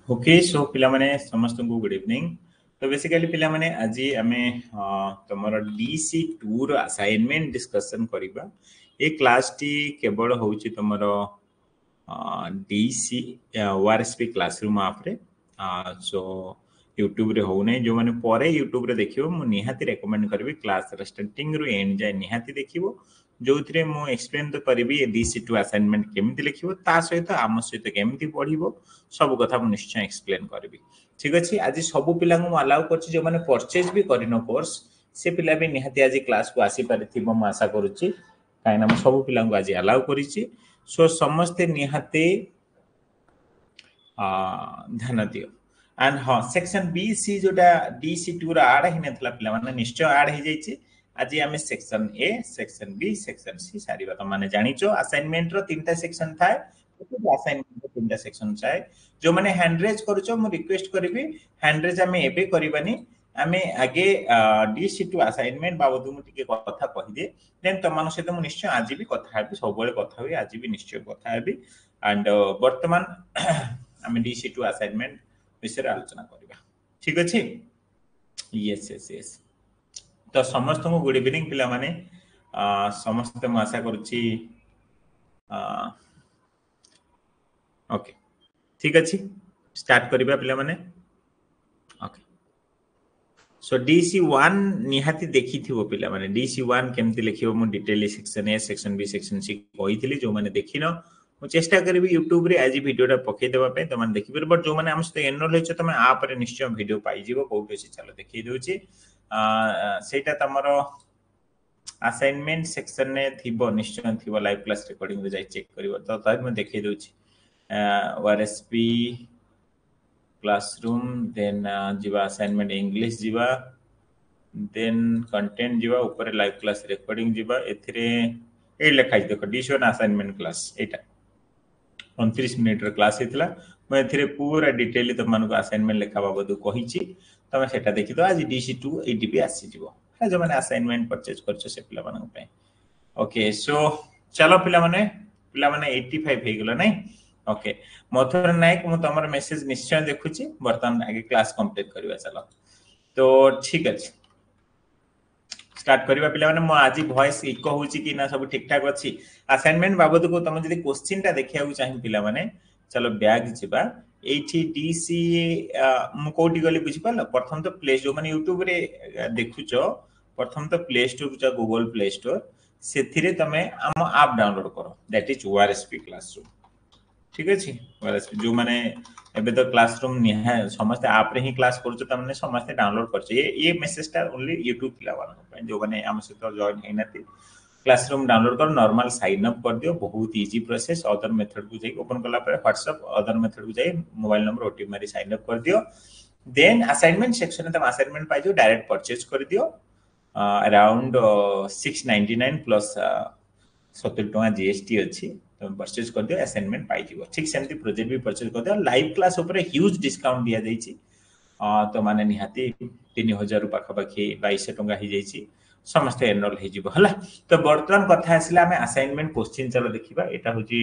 okay so पिला माने समस्त को गुड इवनिंग तो बेसिकली पिला माने आज आमे तमरो DC2 रो असाइनमेंट डिस्कशन करिबा ए क्लास टी केवल होउची तमरो DC ORSP क्लासरूम आप रे सो YouTube रे हो नै जो माने परे YouTube रे देखिबो मु निहाती रेकमेंड करबी क्लास रे स्टार्टिंग रो एंड जाय निहाती देखिबो जोथरे मु एक्सप्लेन तो करबी DC2 असाइनमेंट केमिति लिखिबो ता सहित आम सहित केमिति पढिबो सब कथा मु निश्चय एक्सप्लेन करबी ठीक अछि आज सब पिला को अलाउ करछि जो माने परचेज भी करिनो कोर्स से पिला भी निहाती आज क्लास को आसी परिथिबो मु आशा करूछि काइना मु सब पिला को आज अलाउ करिछि सो समस्त निहाती ध्यान दियो एंड हाँ सेक्शन बी सी जोटा DC2 रा आड हि नथला पिला माने निश्चय आड हि जाइछि आज आमे section A section B section C सारीबा त माने जानिचो असाइनमेंट रो तीनटा सेक्शन थाए असाइनमेंट रो तीनटा सेक्शन थाए जो माने हैंड रेज करूचो मु रिक्वेस्ट करबी हैंड रेज आमे एबे करबानी आमे आगे DC2 असाइनमेंट बाबद मु टिके कथा कहि दे देन तमान सहित मु निश्चय आज भी कथा हेबी सब बेले कथा होई आज भी निश्चय कथा हेबी एंड वर्तमान आमे DC2 असाइनमेंट विषय आलोचना करिबा ठीक अछि यस यस यस तो समस्त को गुड इवनिंग पिला माने समस्त म आशा करूची ओके ठीक अछि स्टार्ट करिबा पिला माने ओके सो DC1 निहाती देखि थिबो पिला माने DC1 केमति लिखिबो मु detail section A section B section C कहिथिली जो माने देखिनो मु चेष्टा करबी YouTube रे आज वीडियोटा पके देबा पे तमन देखि परबो जो माने हम सते एनरोल होइछ तमे आप रे निश्चय वीडियो पाइ जीवो कोउटे अछि चलो देखि दोछि सेटा तमरो असाइनमेंट सेक्शन ने थिबो निश्चय थिबो लाइव क्लास रिकॉर्डिंग रे जाई चेक करिवो तो तार में देखि दोछि ORSP क्लासरूम देन जीवा असाइनमेंट इंग्लिश जीवा देन कंटेंट जीवा ऊपर लाइव क्लास रिकॉर्डिंग जीवा एथिरे ए लेखाइ देखो DC1 असाइनमेंट क्लास एटा 29 मिनिट र क्लास हेतला मैं एथिरे पूरा डिटेल त मानको असाइनमेंट लेखा बाबद कहिछि तमे सेटा देखि दो आज DC2 ADP आसी जीवो है जो माने असाइनमेंट परचेज करछो से पिला मानक पे ओके सो चलो पिला माने 85 हे गेलो नै ओके मथुर नायक मु तमर मेसेज निश्चय देखुछि वर्तमान आगे क्लास कंप्लीट करबा चलो तो ठीक अछि स्टार्ट करबा पिला माने म आज वॉइस इको होछि कि ना सब ठीक ठाक अछि असाइनमेंट बाबद को तम जदी क्वेश्चन ता देखिया चाहि पिला माने चलो बैग जिबा एठी DC मु कोठी गली बुझि पाल प्रथम तो प्ले जो माने YouTube रे देखुचो प्रथम तो प्ले स्टोर जा गूगल प्ले स्टोर सेथिरे तमे हम ऐप डाउनलोड करो दैट इज ORSP क्लासरूम ठीक अछि ORSP जो माने एबे तो क्लासरूम निहा समस्त ऐप रे ही क्लास करछो तमने समस्त डाउनलोड करछो ये मेसेज ता ओनली YouTube पिला वाला जो माने हम से तो जॉइन हेनाती क्लासरूम डाउनलोड कर नॉर्मल साइन अप कर दियो बहुत इजी प्रोसेस अदर मेथड को जाई ओपन करला पर WhatsApp अदर मेथड को जाई मोबाइल नंबर ओटीपी मारी साइन अप कर दियो देन असाइनमेंट सेक्शन तम असाइनमेंट पाइ जो डायरेक्ट परचेज कर दियो अराउंड 699 प्लस 70 टका GST अछि तो परचेज कर दियो असाइनमेंट पाइ जीवो ठीक सेमती प्रोजेक्ट भी परचेज कर दियो लाइव क्लास ऊपर ह्यूज डिस्काउंट दिया जाईची तो माने निहाती 3000 रुपया पाखी 2200 टका hi जाईची समस्त एनरोल हे जीवो हला तो वर्तमान कथा आसिला हमें असाइनमेंट क्वेश्चन चलो देखिबा एटा होची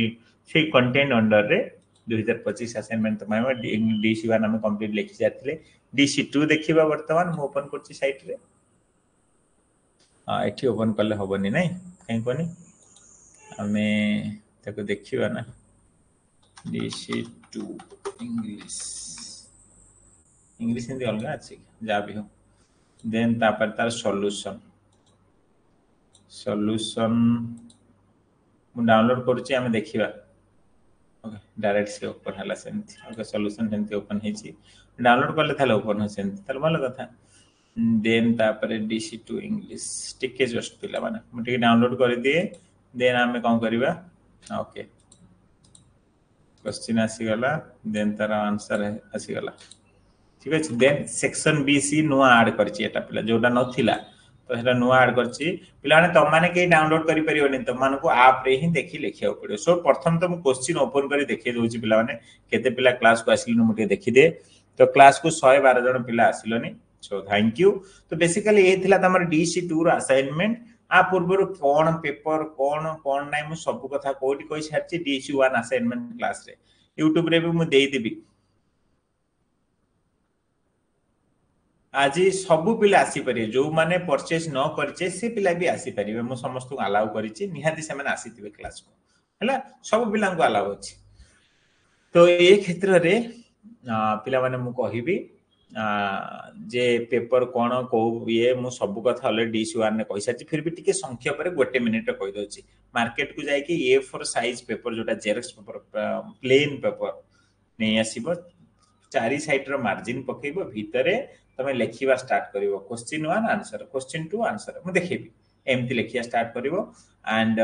से कंटेंट अंडर रे 2025 असाइनमेंट तो माने DC1 हम कंप्लीट लिखि जाथिले DC2 देखिबा वर्तमान मु ओपन करची साइट रे एठी ओपन करले होबनी नै काई कोनी हमें ताको देखिबा ना DC2 इंग्लिश हिंदी अलग अछि जा भी हो देन तापर तार सॉल्यूशन मु डाउनलोड करछि हमें देखिबा ओके डायरेक्ट से ओपन हला सेंती ओके सॉल्यूशन सेंती ओपन हेछि डाउनलोड करले थाले ओपन हो सेंती तार भलो कथा देन तापर DC2 इंग्लिश टिके जस्ट पिला माने मु टिके डाउनलोड कर दिए देन हमें कोन करबा ओके क्वेश्चन आसी गला देन तार आंसर आसी गला ठीक अछि देन सेक्शन BC नुआ ऐड करछि एटा पिला जोटा नथिला तो हेला नुआ ऐड करछि पिला माने तम माने के डाउनलोड करि परिबोनी तम माने को ऐप रे ही देखि लेखिया पड़ियो सो प्रथम तो क्वेश्चन ओपन करी देखि दोछि पिला माने केते पिला क्लास को आसिलु मुटे देखि दे तो क्लास को 112 जण पिला आसिलोनी सो थैंक यू तो बेसिकली ए थिला तमर DC2 रो असाइनमेंट आ पूर्वर कोन पेपर कोन नै मु सब कथा कोठी कहि छारछि DC1 असाइनमेंट क्लास रे YouTube रे भी मु देई देबी आज सब पिला आसी परिए जो माने परचेज न करचे से पिला भी आसी परिए मु समस्त को अलाउ करिछि निहाती से माने आसीथिबे क्लास को हला सब पिला को अलाउ अछि तो ए क्षेत्र रे पिला माने मु कहिबी जे पेपर कोन को ये मु सब कथा ऑलरेडी D1 ने कहि साची फिर भी टिके संख्या पर गोटे मिनिट कहि दोछि मार्केट को जाय कि A4 साइज पेपर जोटा जेरॉक्स पेपर प्लेन पेपर नै आसीबो चारि साइड रो मार्जिन पकेइबो भितरे तमे लेखिबा स्टार्ट करिवो क्वेश्चन 1 आंसर क्वेश्चन 2 आंसर मु देखेबी एमती लेखिया स्टार्ट करिवो एंड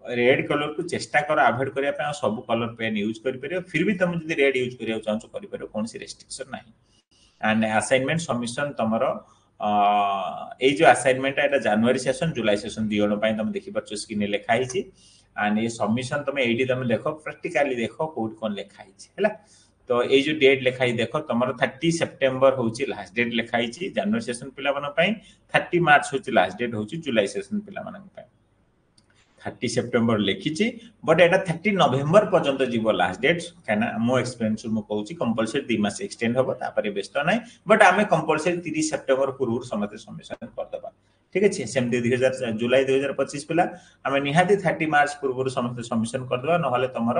रेड कलर को चेष्टा कर अवॉइड करिया पे सब कलर पेन यूज करि परियो फिर भी तुम जदी रेड यूज करिया चाहछो करि परियो कोनसी रेस्ट्रिक्शन नाही एंड असाइनमेंट सबमिशन तमरो ए जो असाइनमेंट एटा जनवरी सेशन जुलाई सेशन दियोनो पई तुम देखि परछो स्क्रीन लेखा हिची एंड ये सबमिशन तुम एडी तुम देखो प्रैक्टिकली देखो कोड कोन लेखा हिची हैला तो ये जो डेट लिखाई देखो तुम 30 सेप्टेम्बर हूँ लास्ट डेट लिखाई जनवरी सेशन पे 30 मार्च हूँ लास्ट डेट हूँ जुलाई सेशन पे 30 सेप्टेम्बर लिखी बट एटा 30 नवेम्बर पर्यंत जीव लास्ट डेट कहीं मो एक्सपीरियंस मु कहूँ कंपलसरी 2 मास एक्सटेंड हम तापर व्यस्त ना बट आम कंपलसरी 30 सेप्टेम्बर पूर्व समस्त सबमिशन करदे ठीक है सेमती 2000 जुलाई 2025 पिला आम निहाती 30 मार्च पूर्व समस्त सबमिशन करदे ना तुम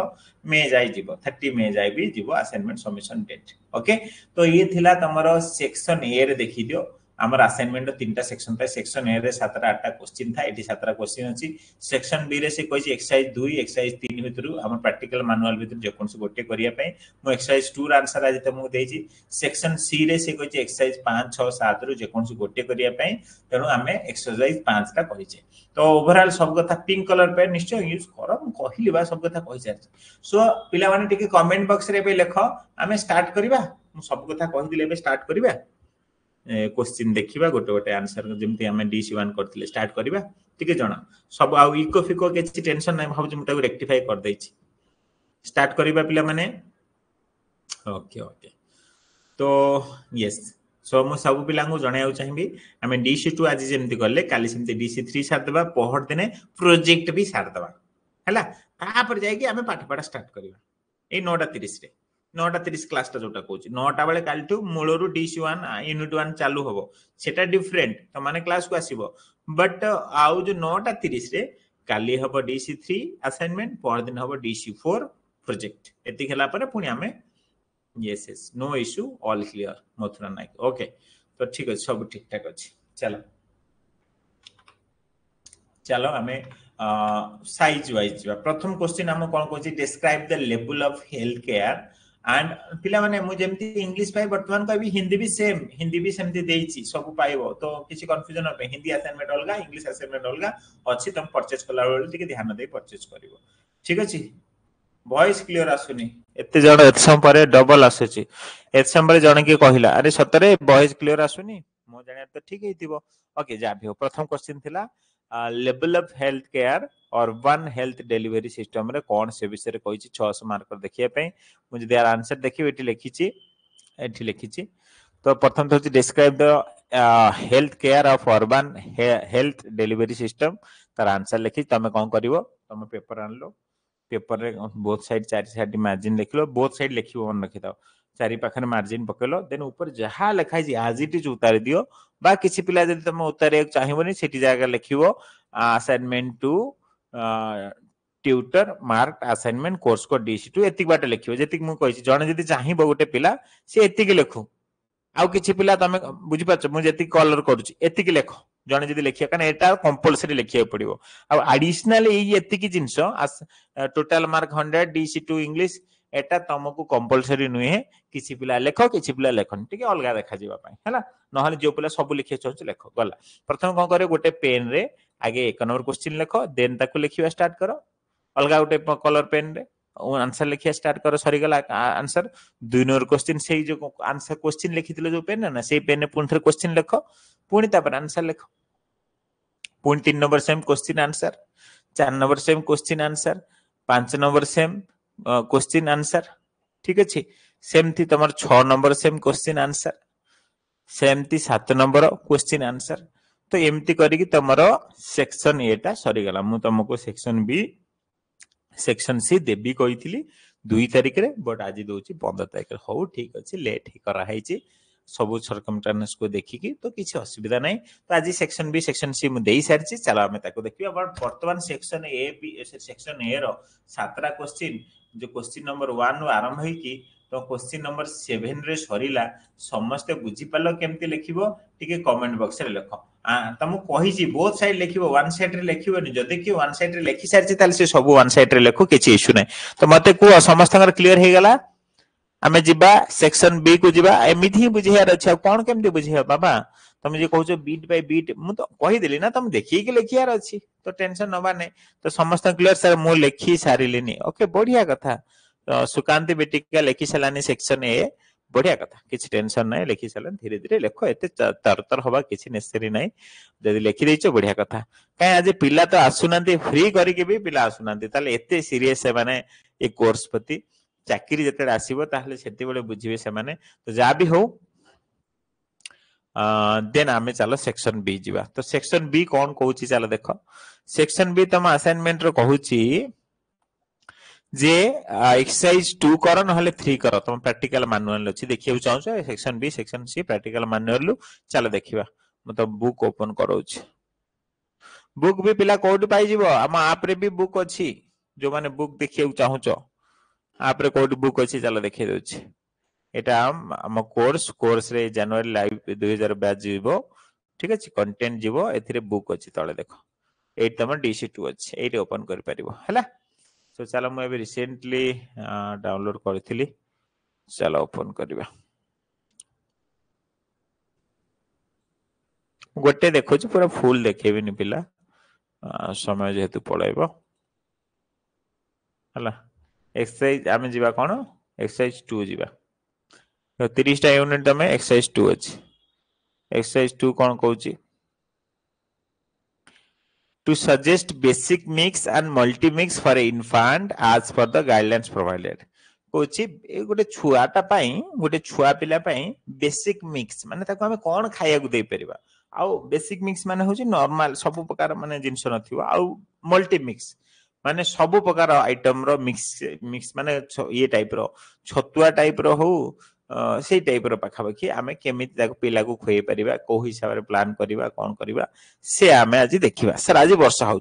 मे जाए जीव 30 मे जाए भी जीव असाइनमेंट सबमिशन डेट ओके तो ये थिला तुम सेक्शन ए रे देखि दियो आमर असाइनमेंट 3टा सेक्शन था सेक्शन ए रे 7टा 8टा क्वेश्चन था एटी 7टा क्वेश्चन अछि सेक्शन बी रे से कहि एक्सरसाइज 2 एक्सरसाइज 3 भितरु हम प्रैक्टिकल मैनुअल भितर जे कोन से गोटे करिया पई मो एक्सरसाइज 2 रा आंसर आज तुमको देछि सेक्शन सी रे से कहि एक्सरसाइज 5 6 7 रु जे कोन से गोटे करिया पई तेनु हमें एक्सरसाइज 5 टा कहिचे तो ओवरऑल सब कथा पिंक कलर पे निश्चय यूज करो मु कहिली बा सब कथा कहि चाहि सो पिला माने टिके कमेंट बॉक्स रे पे लिखो हमें स्टार्ट करबा मु सब कथा कहि दिले बे स्टार्ट करबा क्वेश्चन देखिबा गोटे गोटे आंसर जेमती हमें DC1 करथिले स्टार्ट करबा ठीक है जना सब आ इको फिको के टेंशन नै भाबु मुटा रेक्टिफाई कर दैछि स्टार्ट करबा पिला माने ओके ओके तो यस सो मु सब पिला को जणायौ चाहिबी हमें DC2 आज जेमती करले काली सेमती DC3 सार देबा पहर दिने प्रोजेक्ट भी सार देबा हैला तापर जाय कि हमें पाठ पढा स्टार्ट करबा ए 9:30 रे 9:30 क्लास टा जोटा कहूची 9टा बेले काल टू मूलरू DC1 यूनिट 1 चालू होबो सेटा डिफरेंट तो माने क्लास को आसीबो बट आउ जो 9:30 रे काली हबो DC3 असाइनमेंट पर दिन हबो DC4 प्रोजेक्ट एति खेला पर पुनी हमें yes yes no issue all clear Mathura Nayak okay तो ठीक है सब ठीक ठाक अछि चलो चलो हमें साइज वाइज प्रथम क्वेश्चन हम कोन कहूची describe the level of health care and पिला माने मु जेमती इंग्लिश पाई वर्तमान का भी हिंदी भी सेमती देइची सब पाइबो तो किछि कंफ्यूजन होबे हिंदी असाइनमेंट अलगा इंग्लिश असाइनमेंट अलगा अछि तुम परचेज कला बेले टिके ध्यान दे परचेज करिवो ठीक अछि वॉइस क्लियर आसुनी एते जण एतसम परे डबल आसेची एतसम परे जण के कहिला अरे सतरे वॉइस क्लियर आसुनी मो जाने तो ठीक हेतिबो ओके जा भी प्रथम क्वेश्चन थिला लेवल ऑफ हेल्थ केयर और वन हेल्थ डिलीवरी सिस्टम रे कोन से विषय रे कहिछि 600 मार्कर देखिए पे मुझे देयर आंसर देखियो एठी लिखिछि तो प्रथम तो describe the health care of urban health delivery system तार आंसर लिखि तमे कोन करिवो तमे पेपर आनलो पेपर रे बोथ साइड चारि साइड मार्जिन लिखलो बोथ साइड लिखिबो मन रखि दाओ चारि पाखर मार्जिन पकेलो देन ऊपर जहा लिखाइ जी आज इट इज उतार दियो बा किछि पिला जदि तमे उतारे चाहिबोनी सेठी जागा लिखिबो assignment two tutor mark assignment course को DC2 एतिक बाट लिखिबो जेतिक मु कहिछि जण जदि चाहिबो गोटे पिला से एतिक लिखु आउ किछि पिला तमे बुझि पाछ मु जेतिक कलर करूछि एतिक लिखो जण जदि लिखिया कने एटा कंपलसरी लिखिया पड़िबो आ एडिशनल एतिक जिंस टोटल मार्क 100 DC2 इंग्लिश एटा तुमको कंपलसरी नुहे किछि पिला लेखो किछि पिला लेखन ठीक है अलगा देखा जीवा पई हैला नहले जो पिला सब लिखिया छ लेखो गला प्रथम कोन करे गोटे पेन रे आगे 1 नंबर क्वेश्चन लेखो देन ताको लिखिया स्टार्ट करो अलगा गोटे कलर पेन रे आंसर लिखिया स्टार्ट करो सरी गला आंसर 2 नंबर क्वेश्चन सेही जो आंसर क्वेश्चन लिखिथिलो जो पेन ना सेही पेन ने पुन थरे क्वेश्चन लेखो पुनी तापर आंसर लेखो पुनी 3 number same question answer 4 number same question answer 5 number same question answer ठीक अछि सेमथि तमर 6 नंबर सेम क्वेश्चन आंसर सेमथि 7 नंबर क्वेश्चन आंसर तो एमती करी कि तमरो सेक्शन ए टा सरी गला मु तुमको सेक्शन बी सेक्शन सी देबी कहिथिली 2 तारिख रे बट आज दोची 15 तारिख रे हो ठीक अछि लेट ही करा हैछि सब सर्कमस्टांस को देखिकी तो किसी असुविधा नहीं तो आज सेक्शन बी सेक्शन सी मु देई सारची चलो आमे ताको देखिबा बट वर्तमान section A B section A रो सातरा क्वेश्चन जो क्वेश्चन नंबर 1 रो आरंभ होई की तो क्वेश्चन नंबर 7 रे सरीला समस्त बुझी पालो केमती लिखिबो टिके कमेंट बॉक्स रे लिखो तुम कही बोथ साइड लिख वन साइड रे लिखबनी जदि कि वन साइड रे लिखि सारछि ताले से सब वन साइड रे लिखो किछि इशू नै तो मते को समस्त क्लियर हे गला आमे जिबा सेक्शन बी को जिबा एमिथि ही बुझियार अछि कोन केमती बुझिया बाबा तुम जे कहउछो बीट बाय बीट मु तो कहि देली ना तुम देखि के लिखियार अछि तो टेंशन नबा नै तो समस्त क्लियर सर मु लिखि सारिलेनी ओके बढ़िया कथा तो सुकांति बेटिका लिखि सलानी सेक्शन ए बढ़िया कथा किछि टेंशन नै लिखि सलन धीरे धीरे लिखो एते तरतर होबा किछि नेसेसरी नै जदि लिखि दैछो बढ़िया कथा काहे आज पिला तो आसुनांती फ्री करी के भी पिला आसुनांती ताले एते सीरियस है माने ए कोर्स प्रति चाकरी जते आसीबो ताहले सेति बेले बुझिबे से माने तो जा भी हो देन आमे चलो सेक्शन बी जीवा तो सेक्शन बी कौन कहूची चलो देखो सेक्शन बी तुम असाइनमेंट रो कहूची जे एक्सरसाइज 2 करो नहले 3 करो तुम प्रैक्टिकल मैनुअल अछि देखियो चाहछो section B section C practical manual चलो देखिबा मतलब बुक ओपन करोछ बुक भी पिला कोड पाई जीवो हम आप रे भी बुक अछि जो माने बुक देखियो चाहछो आप रे कोड बुक अछि चलो देखि दोछ एटा हम कोर्स रे जनवरी लाइव 2000 बैच जीवो ठीक अछि कंटेंट जीवो एथिरे बुक अछि तळे देखो एट तम DC2 अछि एटे ओपन कर परिबो हला सो चलो मैं अभी रिसेंटली डाउनलोड करथिली चलो ओपन करबा गोटे देखो छ पूरा फुल देखेबिनी पिला समय जेहेतु पळाइबो हला एक्सरसाइज आमे जीवा कोन एक्सरसाइज 2 जीवा तो 30 टा यूनिट तमे एक्सरसाइज 2 अछि एक्सरसाइज 2 कोन कहूची to suggest basic mix and multi mix for an infant as per the guidelines provided कोची ए गोटे छुआटा पई गोटे छुआ पिला पई बेसिक मिक्स माने ताको हमें कोन खाया को दे परिबा आ बेसिक मिक्स माने होची नॉर्मल सब प्रकार माने जिंस नथिबो आ मल्टी मिक्स माने सब प्रकार आइटम रो मिक्स माने ये टाइप रो छतुआ टाइप रो हो से टाइप रो पाखा बखी आमे केमिति ताको पिला को खोई परिबा को हिसाब रे प्लान करिबा कोन करिबा से आमे आज देखिबा सर आज वर्षा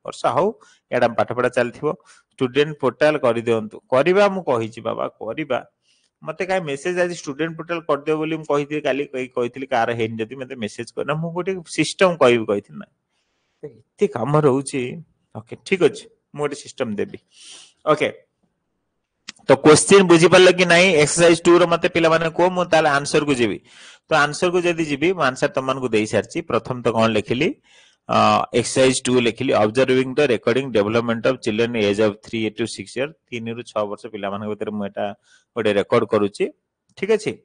वर्षा हो एडा पाठ पढा चलथिबो स्टूडेंट पोर्टल कर दियंतु करिबा मु कहि छि बाबा करिबा मते काय मेसेज आज स्टूडेंट पोर्टल कर दियो बोली मु कहि थी काली कहितली कार हेन जदी मते मेसेज करना मु गोटे सिस्टम कहि कहिथि ना इते काम रहउची ओके ठीक अछि मु गोटे सिस्टम देबी ओके तो क्वेश्चन बुझी पल्ले कि नहीं एक्सरसाइज 2 रो मते पिला माने को मु ताले आंसर को जेबी तो आंसर को जदी जेबी मु आंसर तमन को देई सारची प्रथम तो कोन लिखिली एक्सरसाइज 2 लिखिली observing the recording development of children age of 3 to 6 year 3 रु 6 वर्ष पिला माने भीतर मु एटा गोटे रिकॉर्ड करूची ठीक अछि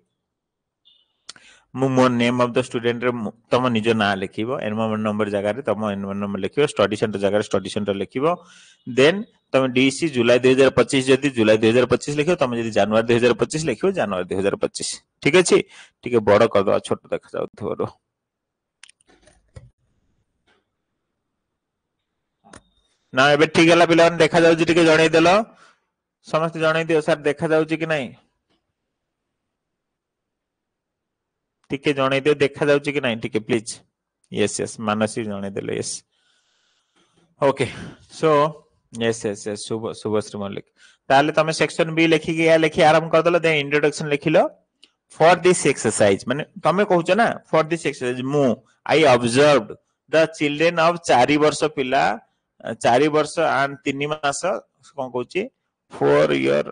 मु मोर नेम ऑफ द स्टूडेंट रे तम निज ना लिखिबो एनरोलमेंट नंबर जगह रे तम एनरोलमेंट नंबर लिखिबो स्टडी सेंटर जगह रे स्टडी सेंटर लिखिबो देन तम डीसी जुलाई 2025 जदी जुलाई 2025 लिखिबो तम जदी जनवरी 2025 लिखिबो जनवरी 2025 ठीक अछि ठीक है बड़ कर दो छोट देखा जाउथो रो ना एबे ठीक हला पिला देखा जाउची टिके जणै देलो समस्त जणै दियो सर देखा जाउची कि नहीं टिके जणै दियो देखा जाउची कि नहीं टिके प्लीज यस यस मानसी जणै देले yes okay so yes yes yes Subhashree Mallick ताले तमे सेक्शन बी लिखि के या लिखि आरंभ कर दलो दे इंट्रोडक्शन लिखिलो फॉर दिस एक्सरसाइज माने तमे कहउछ ना फॉर दिस एक्सरसाइज मु I observed the children of 4 वर्ष पिला 4 वर्ष एंड 3 मास कोन कहउची 4 year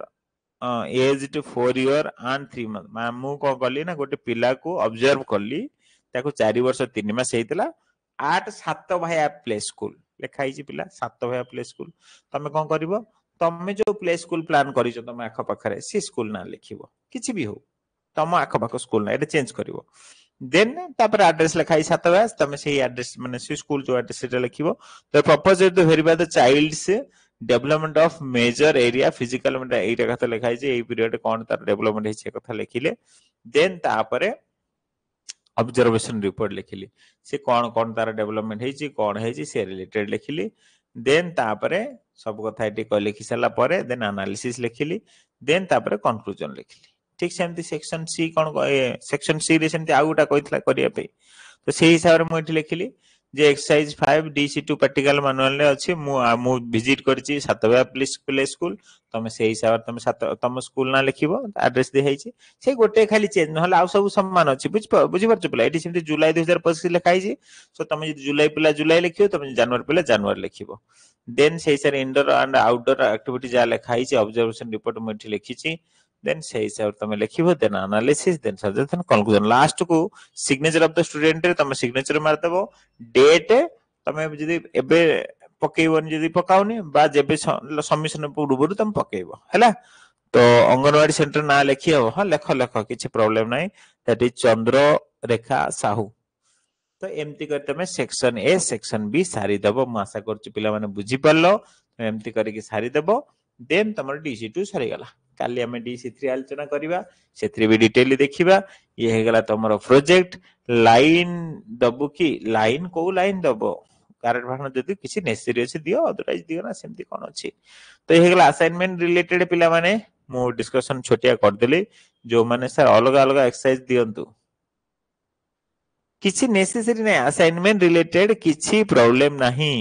age to 4 year and 3 month मु को कली ना गोटे पिला को ऑब्जर्व करली ताको 4 वर्ष 3 मास हेतला 8 7 भाया प्ले स्कूल लेखाई छी पिला 7 भाया प्ले स्कूल तमे कोन करबो तमे जो प्ले स्कूल प्लान करिसो तमे आखो पाखरे सी स्कूल ना लिखिबो किछि भी हो तम आखो पाखो स्कूल ना एटा चेंज करिवो देन तापर एड्रेस लिखाई 7 भाया तमे सेही एड्रेस माने सी स्कूल जो एड्रेस सेटा लिखिबो the purpose is to verify the child's development of major area physical मतलब एटा कथा लिखाई जे ए पीरियड कोन तार डेवलपमेंट हेछे कथा लिखिले देन तापरे ऑब्जर्वेशन रिपोर्ट लिखिली से कौन कौन तार डेवलपमेंट हेची कौन हेची से रिलेटेड लिखिली देन तापरे सब कथा एटी को लिखि सला परे देन एनालिसिस लिखिली देन तापरे कंक्लूजन लिखिली ठीक सेमती सेक्शन सी कौन सेक्शन सी रे सेमती आउ गोटा कहितला करिया पे तो सेही हिसाब रे मु एठी लिखिली जे एक्सरसाइज 5 DC2 प्रैक्टिकल मैनुअल रे अछि मु विजिट करछि सातवा प्ले स्कूल तमे सेही हिसाब तमे सात तम स्कूल ना लिखिबो एड्रेस दे हैछि से गोटे खाली चेंज न हला आ सब समान अछि बुझि परछ पिला एठी सेमती जुलाई 2025 लिखा हैछि सो तमे जदि जुलाई पिला जुलाई लिखियो तमे जनवरी पिला जनवरी लिखिबो देन सेही sir indoor and outdoor activity जा लिखा हैछि ऑब्जर्वेशन रिपोर्ट मु एठी लिखिछि then say हिसाब तमे लिखिबो then analysis then suggestion conclusion last को signature of the student रे तमे signature मार देबो date तमे जदी एबे पकेइबन जदी पकाउनी बा जेबे सबमिशन पूर्वरु तमे पकेइबो हैला तो अंगनवाड़ी सेंटर ना लिखि हो हां लेख लेख किछि प्रॉब्लम नाही दैट इज चंद्र रेखा साहू तो एमती कर तमे सेक्शन ए सेक्शन बी सारी देबो म आशा करछु पिला माने बुझी परलो एमती करके सारी देबो देन तमर DC2 सारी गला काली हमें DC3 आलोचना करिबा सेथि भी डिटेल देखिबा ये हे गला तमरो प्रोजेक्ट लाइन दबु की लाइन को लाइन दबो कारण भाषण जदि किछि नेसेसरी अछि दियो अदरवाइज दियो ना सेमती कोन अछि तो ये हे गला असाइनमेंट रिलेटेड पिला माने मो डिस्कशन छोटिया कर देली जो माने सर अलग अलग एक्सरसाइज दियंतु किछि नेसेसरी नै असाइनमेंट रिलेटेड किछि प्रॉब्लम नाही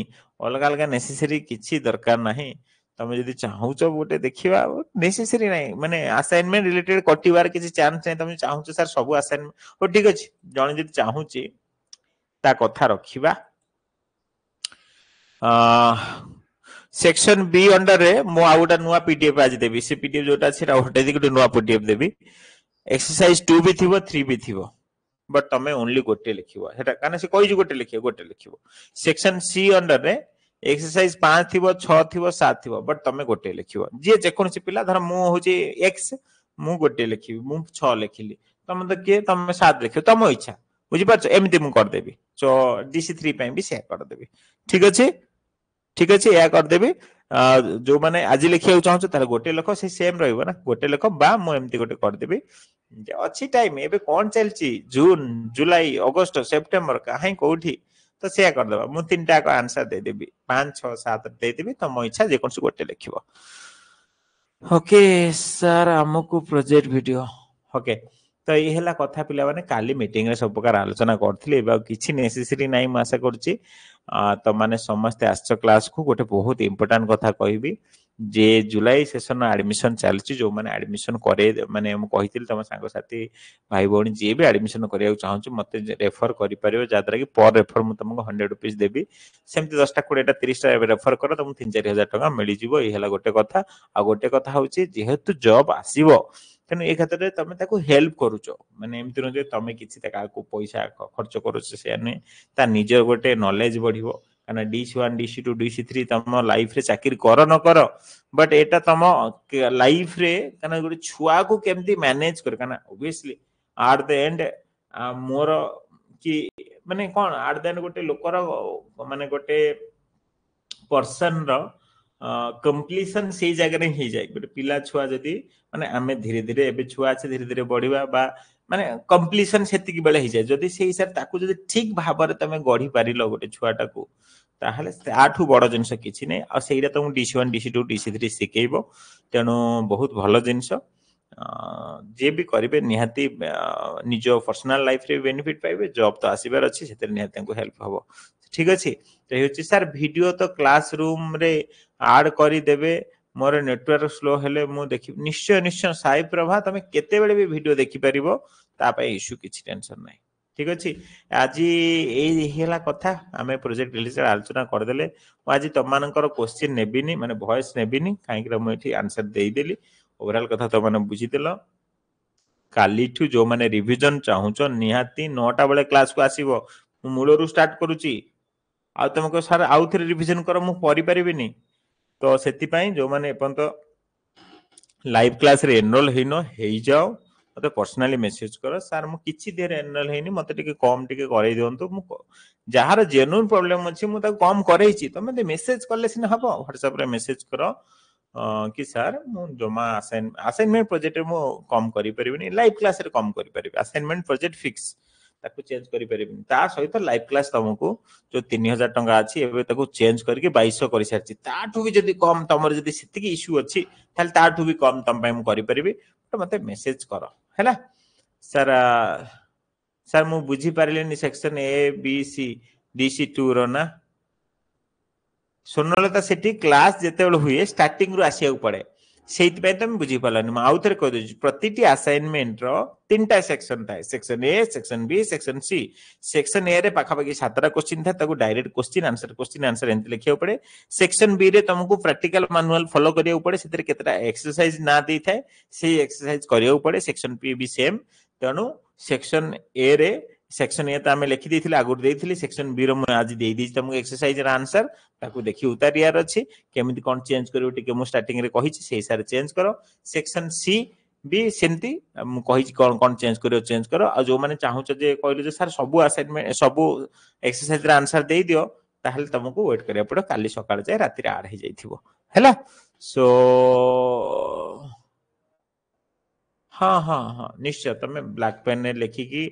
अलग अलग नेसेसरी किछि दरकार नाही तमे जदि चाहूचो गोटे देखिबा नेसेसरी नाही माने असाइनमेंट रिलेटेड कटिवार किछि चांस नै तमे चाहूचो सर सब असाइनमेंट हो ठीक अछि जणे जदि चाहूची ता कथा रखिबा सेक्शन बी अंडर रे मो आउटा नुवा पीडीएफ आज देबी से पीडीएफ जोटा छै हटाई दे गोटे नुवा पीडीएफ देबी एक्सरसाइज 2 भी थिबो 3 भी थिबो बट तमे ओनली गोटे लिखिबो हेटा काने से कहि गोटे लिखिबो सेक्शन सी अंडर रे एक्सरसाइज 5 थिबो 6 थिबो 7 थिबो बट तमे गोटे लिखिबो जे जे कोनसी पिला धर मु होची x मु गोटे लिखिबी मु 6 लिखिली तमे तो के तमे 7 लिखियो तमो इच्छा बुझि पाछ एमती मु कर देबी तो DC3 पे भी से कर देबी ठीक अछि या कर देबी जो माने आज लिखिया चाहू तार गोटे लख से सेम रहइबो ना गोटे लख बा मु एमती गोटे कर देबी अच्छी टाइम एबे कोन चलची जून जुलाई अगस्त सेप्टेम्बर काहे कोठी तो से कर देबा मु तीनटा को आंसर दे देबी 5 6 7 दे देबी तो मो इच्छा जे कोनसे गोटे लिखिबो ओके सर हमकु प्रोजेक्ट वीडियो ओके तो ये हला कथा पिला माने काली मीटिंग रे सब प्रकार आलोचना करथिले एबा किछि नेसेसरी नाही म आशा करछि तो माने समस्त आश्च क्लास को गोटे बहुत इंपोर्टेंट कथा कहबी जे जुलाई सेशन एडमिशन चलछि जो माने एडमिशन करे माने हम कहितिल तम संग साथी भाई बहनी जे भी एडमिशन करिया चाहछु मते रेफर करि परियो जादरा कि पर रेफर मु तुमको 100 रुपीस देबी सेमति 10 टा 20 टा 30 टा रेफर कर तुम 3-4 हजार टका मिली जिवो ए हला गोटे कथा आ गोटे कथा होछि जेहेतु जॉब आसीबो तेनु ए क्षेत्र तमे ताको हेल्प करूचो माने एमति न जे तमे किछि तका को पैसा खर्च करूछ से ने ता निजर गोटे नॉलेज बढ़िबो काना DC1 DC2 DC3 तम लाइफ रे चाकरी कर न कर बट एटा तम लाइफ रे काना गोटे छुआ को केमती मैनेज कर काना obviously at the and more कि माने कोन एट द एंड गोटे लोकर माने गोटे पर्सन रो कंप्लीशन से जगह रे ही जाय गोटे पिला छुआ जदी माने आमे धीरे धीरे एबे छुआ আছে धीरे धीरे बढ़िबा बा माने कंप्लीशन सेतिकी बेले ही जाय जदी से हिसाब ताकू जदी ठीक भाबरे तमे गढी पारिलो गोटे छुआटा को ताहले आठु बड़ जिंस किछि नै आ सेइरा तुम DC1 DC2 DC3 सिकेइबो तेनु बहुत भलो जिंस जे भी करिवे निहाती निजो पर्सनल लाइफ रे बेनिफिट पाइबे जॉब तो आसीबार अछि सेते निहाती को हेल्प हबो ठीक अछि तो हेछि सर वीडियो तो क्लासरूम रे ऐड करी देबे मोर नेटवर्क स्लो हेले मु देखि निश्चय निश्चय साई प्रभा तमे केते बेले भी वीडियो देखि परिबो ता पय इश्यू किछि टेंशन नै ठीक अछि आज ए हेला कथा हमें प्रोजेक्ट रिलीज आलोचना कर देले आज तमानकर क्वेश्चन नेबिनी माने वॉइस नेबिनी काहे कि हम एठी आंसर देई देली ओवरऑल कथा तो माने बुझी देलो काली ठु जो माने रिवीजन चाहूचो निहाती 9टा बेले क्लास को आसीबो मु मूलरू स्टार्ट करूची आ तुमको सर आउ थरे रिवीजन कर मु परि परिबिनी तो सेति पई जो माने एपंत लाइव क्लास रे एनरोल हेनो हेई जाओ मते पर्सनली मेसेज करो सर मु किछि देर एनरोल हेनी मते टिके कम टिके करै दियंतु मु जहार जेन्युइन प्रॉब्लम अछि मु ता कम करै छी तो मते मेसेज करले सिना हबो WhatsApp रे मेसेज करो कि सर मु जमा असाइनमेंट प्रोजेक्ट मु कम करि परिबिनी लाइव क्लास रे कम करि परिबी असाइनमेंट प्रोजेक्ट फिक्स ताको चेंज करि परिबिन ता सहित लाइव क्लास तुमको जो 3000 टंका अछि एबे ताको चेंज करके 2200 करि सारछि ताठू भी जदी कम तमर जदी सेतिकी इश्यू अछि ताल ताठू भी कम तम पय करि परिबि तो मते मेसेज करो हैला सर सर मु बुझी पारिलेनी section A B C D C 2 रो ना सुनलता सेठी क्लास जेते हुए स्टार्टिंग रु आसिया पड़े सेति पे तुम बुझी पालानी म आउ थरे कह दे प्रतिटी असाइनमेंट रो तीनटा सेक्शन थाए section A section B section C section A रे पाखा पाखी 7टा क्वेश्चन था ताको डायरेक्ट क्वेश्चन आंसर एंत लिखियो पड़े सेक्शन बी रे तुमको प्रैक्टिकल मैनुअल फॉलो करियो पड़े सेते केतरा एक्सरसाइज ना दी थाए से एक्सरसाइज करियो पड़े सेक्शन बी भी सेम तनु सेक्शन ए रे सेक्शन ए तो आम लिखि देथिले आगुर देथिले सेक्शन बी रो म आज देई दी तुमको एक्सरसाइज रा आंसर ताकू देखि उतारियार अछि केमिति कोन चेंज करियो टिके मु स्टार्टिंग रे कहि छी सेही सारे चेंज करो सेक्शन सी भी सेमती मु कहि छी कोन कोन चेंज करो आ जो माने चाहू जे कहले जे सर सब असाइनमेंट सब एक्सरसाइज रा आंसर देई दियो ताहले तुमको वेट करिया पड़ो काली सकाळ जाय राति रे आड हे जाइथिबो हैला सो हाँ हाँ हाँ निश्चय तमे ब्लैक पेन ने लिखिकी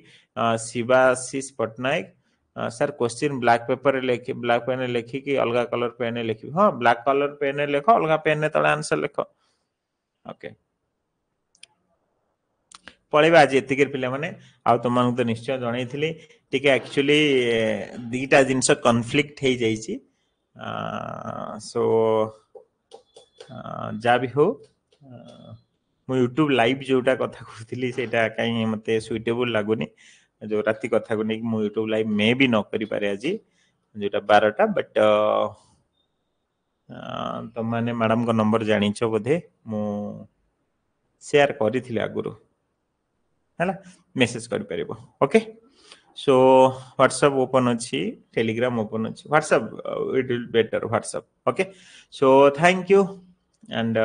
शिवाशीष Patnaik sir question black paper लेखि ब्लैक पेन ने लिखिकी अलगा कलर पेन ने लिखि हाँ ब्लैक कलर पेन ने लिखो अलगा पेन ने तळे आंसर लिखो ओके पळेबा आज एतिके पिले माने आ तुमन तो निश्चय जणैथिली टिके एक्चुअली दीटा जिंस कॉन्फ्लिक्ट हे जाई छी सो जा भी हो मु यूट्यूब लाइव जोटा कथा कहथिली सेटा काई मते सुइटेबल लागुनी जो राति कथा को नै मु यूट्यूब लाइव मे भी न करि पारे आजी जोटा 12टा बट तो माने मैडम को नंबर जानि छ बोधे मु शेयर करिथिले आगुरु हैला मेसेज करि परिबो ओके सो व्हाट्सएप ओपन अछि टेलीग्राम ओपन अछि WhatsApp it will better WhatsApp okay so thank you and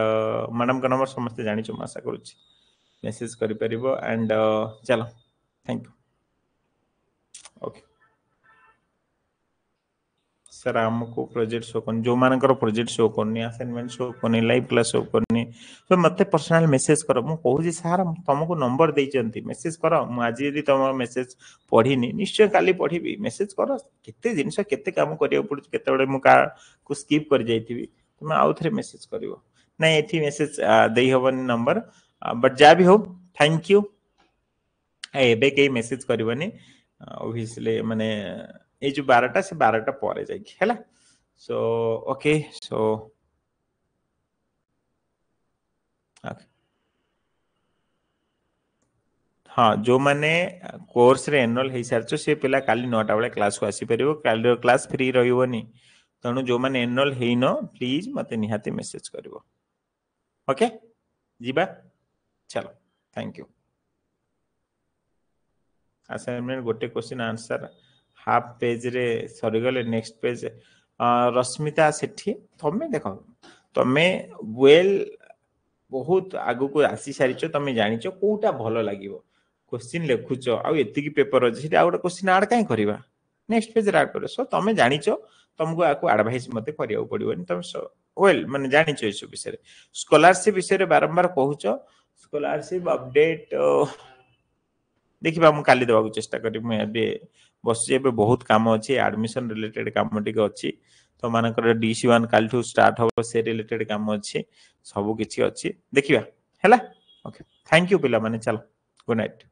madam का नंबर समस्त जानि छ आशा करू छी मेसेज करि परिबो एंड चलो थैंक यू ओके सर हमको प्रोजेक्ट शो करनी जो मानकर प्रोजेक्ट शो करनी असाइनमेंट शो करनी लाइव क्लास शो करनी तो मते पर्सनल मेसेज करो मु कहू जी सर तुमको नंबर दे चंती मेसेज करो मु आज यदि तुम मेसेज पढ़ीनी निश्चय काली पढ़ीबी मेसेज करो केते जिंस केते काम करियो पड़ केते बडे मु का को स्किप कर जाईथिबी तुम आउ थरे मेसेज करिवो नै एथि मेसेज देई हबन नंबर बट जा भी हो थैंक यू एबे के मेसेज करबनी ऑब्वियसली माने ए जो 12टा से 12टा परे जाई हैला सो ओके सो हाँ जो माने कोर्स रे एनरोल हे सारचो से पिला काली 9टा बेले क्लास को आसी परिबो काली क्लास फ्री रहिबोनी तनु जो माने एनरोल हेइनो प्लीज मते निहाती मेसेज करिवो ओके जीबा चलो थैंक यू असाइनमेंट गोटे क्वेश्चन आंसर हाफ पेज रे सरी गले नेक्स्ट पेज रश्मिता सेठी तमे देखो तमे वेल बहुत आगु को आसी सारिचो तमे जानिचो कोटा भलो लागिवो क्वेश्चन लेखुचो आ एतिकी पेपर अछि सेटा आउट क्वेश्चन ऐड काई करबा नेक्स्ट पेज रे ऐड करो सो तमे जानिचो तुमको आको एडवाइस मते करिया पड़िबोनी तुम वेल माने जानिचो इस विषय रे स्कॉलरशिप विषय रे बारंबार कहूचो स्कॉलरशिप अपडेट देखिबा मु काली देबा को चेष्टा करी मु एबे बस एबे बहुत काम अछि एडमिशन रिलेटेड काम टिके अछि तो मानकर DC1 काल टू स्टार्ट हो से रिलेटेड काम अछि सब किछि अछि देखिबा हैला ओके थैंक यू पिला माने चलो गुड नाइट